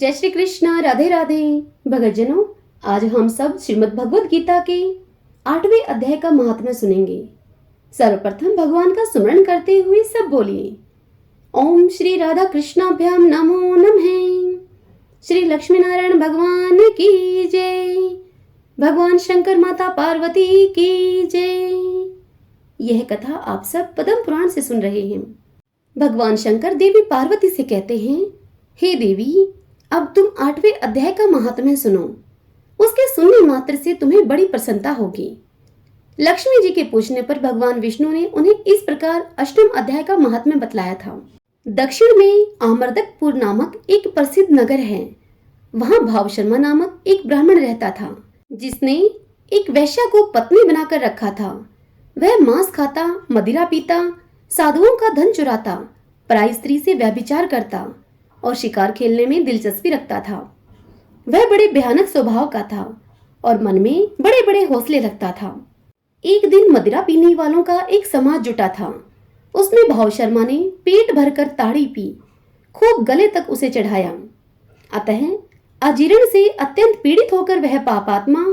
जय श्री कृष्ण, राधे राधे। भक्तजनों, आज हम सब श्रीमद् भगवद गीता के 8वें अध्याय का महात्म्य सुनेंगे। सर्वप्रथम भगवान का स्मरण करते हुए सब बोलिए, ओम श्री राधा कृष्णाभ्याम नमो नमः। श्री लक्ष्मी नारायण भगवान की जय। भगवान शंकर माता पार्वती की जय। यह कथा आप सब पद्म पुराण से सुन रहे हैं। भगवान शंकर देवी पार्वती से कहते हैं, हे देवी, अब तुम 8वें अध्याय का महात्म्य सुनो। उसके सुनने मात्र से तुम्हें बड़ी प्रसन्नता होगी। लक्ष्मी जी के पूछने पर भगवान विष्णु ने उन्हें इस प्रकार 8वें अध्याय का महात्म्य बतलाया था। दक्षिण में आमर्दकपुर नामक एक प्रसिद्ध नगर है। वहां भाव शर्मा नामक एक ब्राह्मण रहता था, जिसने एक वैश्या को पत्नी बनाकर रखा था। वह मांस खाता, मदिरा पीता, साधुओं का धन चुराता, पराई स्त्री से व्यभिचार करता और शिकार खेलने में दिलचस्पी रखता था। वह बड़े भयानक स्वभाव का था और मन में बड़े बड़े हौसले रखता था। एक दिन मदिरा पीने वालों का एक समाज जुटा था। उसमें भाव शर्मा ने पेट भरकर ताड़ी पी, खूब गले तक उसे चढ़ाया। अतः अजीर्ण से अत्यंत पीड़ित होकर वह पापात्मा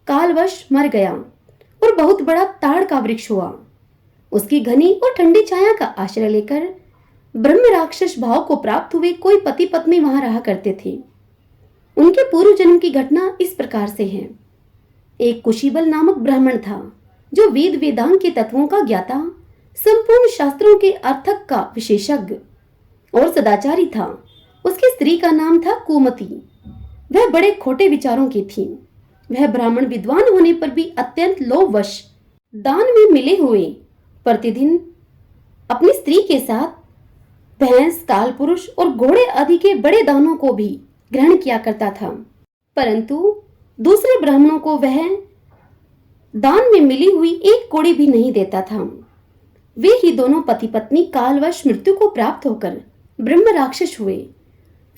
कालवश मर गया और बहुत बड़ा ताड़ का वृक्ष हुआ। उसकी घनी और ठंडी छाया का आश्रय लेकर ब्रह्म राक्षस भाव को प्राप्त हुए कोई पति पत्नी वहां रहा करते थे। उनके पूर्व जन्म की घटना इस प्रकार से है। एक कुशीबल नामक ब्राह्मण था, जो वेद वेदांग के तत्वों का ज्ञाता, संपूर्ण शास्त्रों के अर्थक का विशेषज्ञ और सदाचारी था। उसकी स्त्री का नाम था कुमति। वह बड़े खोटे विचारों की थी। वह ब्राह्मण विद्वान होने पर भी अत्यंत लोभवश दान में मिले हुए प्रतिदिन अपनी स्त्री के साथ भैंस, काल पुरुष और घोड़े आदि के बड़े दानों को भी ग्रहण किया करता था। परंतु दूसरे ब्राह्मणों को वह दान में मिली हुई एक कौड़ी भी नहीं देता था। वे ही दोनों पति पत्नी कालवश मृत्यु को प्राप्त होकर ब्रह्म राक्षस हुए।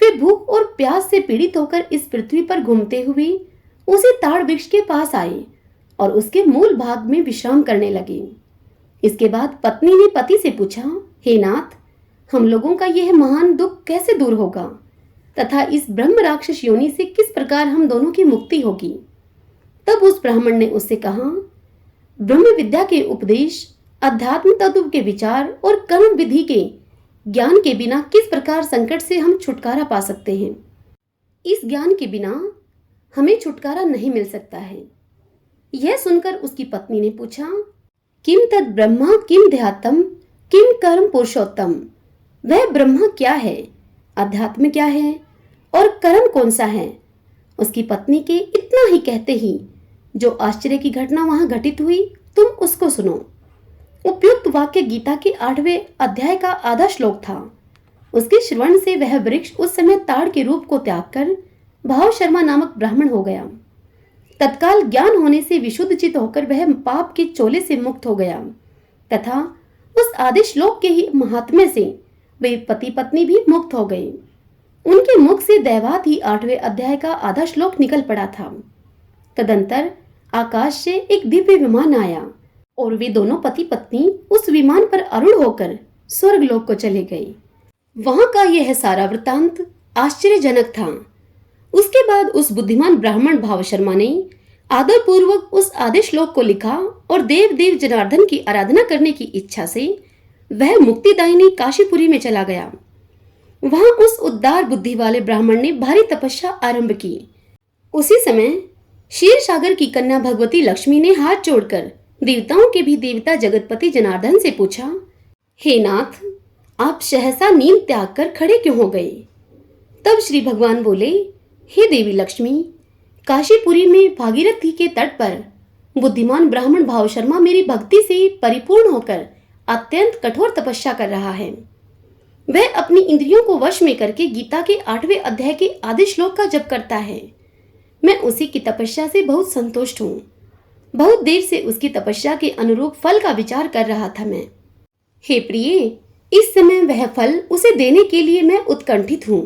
वे भूख और प्यास से पीड़ित होकर इस पृथ्वी पर घूमते हुए उसी ताड़ वृक्ष के पास आए और उसके मूल भाग में विश्राम करने लगे। इसके बाद पत्नी ने पति से पूछा, हे नाथ, हम लोगों का यह महान दुख कैसे दूर होगा तथा इस ब्रह्म राक्षस योनि से किस प्रकार हम दोनों की मुक्ति होगी। तब उस ब्राह्मण ने उससे कहा, ब्रह्म विद्या के उपदेश, अध्यात्म तत्व के विचार और कर्म विधि के ज्ञान के बिना किस प्रकार संकट से हम छुटकारा पा सकते हैं। इस ज्ञान के बिना हमें छुटकारा नहीं मिल सकता है। यह सुनकर उसकी पत्नी ने पूछा, किम तद ब्रह्मा किम ध्यातम किम कर्म पुरुषोत्तम। वह ब्रह्मा क्या है, अध्यात्म क्या है और कर्म कौन सा है। उसकी पत्नी के इतना ही कहते ही जो आश्चर्य की घटना वहां घटित हुई, तुम उसको सुनो। उपयुक्त वाक्य गीता के 8वें अध्याय का आधा श्लोक था। उसके श्रवण से वह वृक्ष उस समय ताड़ के रूप को त्याग कर भाव शर्मा नामक ब्राह्मण हो गया। तत्काल ज्ञान होने से विशुद्ध चित होकर वह पाप के चोले से मुक्त हो गया तथा उस आदि श्लोक के ही महात्म्य से वे पति पत्नी भी मुक्त हो गए। उनके मुख से दैवात ही 8वें अध्याय का आधा श्लोक निकल पड़ा था। तदंतर आकाश से एक दिव्य विमान आया और वे दोनों पति पत्नी उस विमान पर आरूढ़ होकर स्वर्ग लोक को चले गए। वहां का यह सारा वृतांत आश्चर्यजनक था। उसके बाद उस बुद्धिमान ब्राह्मण भाव शर्मा ने आदर पूर्वक उस आदि श्लोक को लिखा और देव देव जनार्दन की आराधना करने की इच्छा से वह मुक्तिदायिनी काशीपुरी में चला गया। वहां उस उदार बुद्धि वाले ब्राह्मण ने भारी तपस्या आरंभ की। उसी समय क्षीर सागर की कन्या भगवती लक्ष्मी ने हाथ जोड़कर देवताओं के भी देवता जगतपति जनार्दन से पूछा, हे नाथ, आप सहसा नींद त्याग कर खड़े क्यों हो गए। तब श्री भगवान बोले, हे देवी लक्ष्मी, काशीपुरी में भागीरथी के तट पर बुद्धिमान ब्राह्मण भाव शर्मा मेरी भक्ति से परिपूर्ण होकर अत्यंत कठोर तपस्या कर रहा है। वह अपनी इंद्रियों को वश में करके गीता के 8वें अध्याय के आदि श्लोक का जप करता है। मैं उसी की तपस्या से बहुत संतुष्ट हूँ। बहुत देर से उसकी तपस्या के अनुरूप फल का विचार कर रहा था मैं। हे प्रिय, इस समय वह फल उसे देने के लिए मैं उत्कंठित हूँ।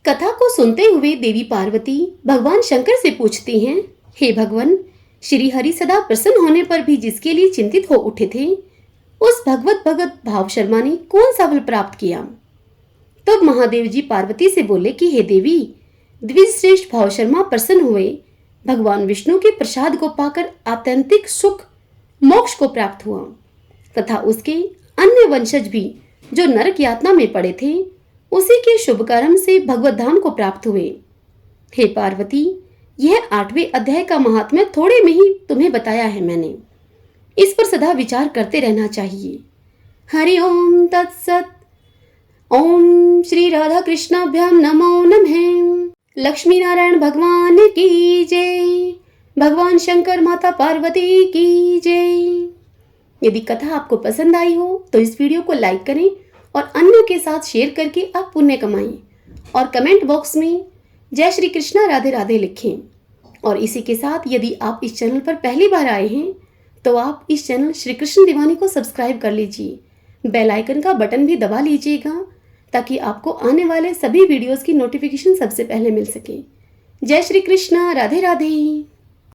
कथा को सुनते हुए देवी पार्वती भगवान शंकर से पूछती हैं, हे भगवान, श्री हरि सदा प्रसन्न होने पर भी जिसके लिए चिंतित हो उठे थे, उस भगवत भगत भाव शर्मा ने कौन सा फल प्राप्त किया। तब महादेव जी पार्वती से बोले कि हे देवी, द्विज श्रेष्ठ भाव शर्मा प्रसन्न हुए। भगवान विष्णु के प्रसाद को पाकर आत्यंतिक सुख मोक्ष को प्राप्त हुआ तथा उसके अन्य वंशज भी जो नरक यातना में पड़े थे उसी के शुभ कर्म से भगवत धाम को प्राप्त हुए। हे पार्वती, यह 8वें अध्याय का महात्म्य थोड़े में ही तुम्हें बताया है मैंने। इस पर सदा विचार करते रहना चाहिए। हरि ओम तत्सत। ओम श्री राधा कृष्णाभ्याम नमो नमः। लक्ष्मी नारायण भगवान की जय। भगवान शंकर माता पार्वती की जय। यदि कथा आपको पसंद आई हो तो इस वीडियो को लाइक करें और अन्यों के साथ शेयर करके आप पुण्य कमाएं और कमेंट बॉक्स में जय श्री कृष्णा राधे राधे लिखें। और इसी के साथ यदि आप इस चैनल पर पहली बार आए हैं तो आप इस चैनल श्री कृष्ण दीवानी को सब्सक्राइब कर लीजिए। बेल आइकन का बटन भी दबा लीजिएगा ताकि आपको आने वाले सभी वीडियोस की नोटिफिकेशन सबसे पहले मिल सके। जय श्री कृष्णा राधे राधे।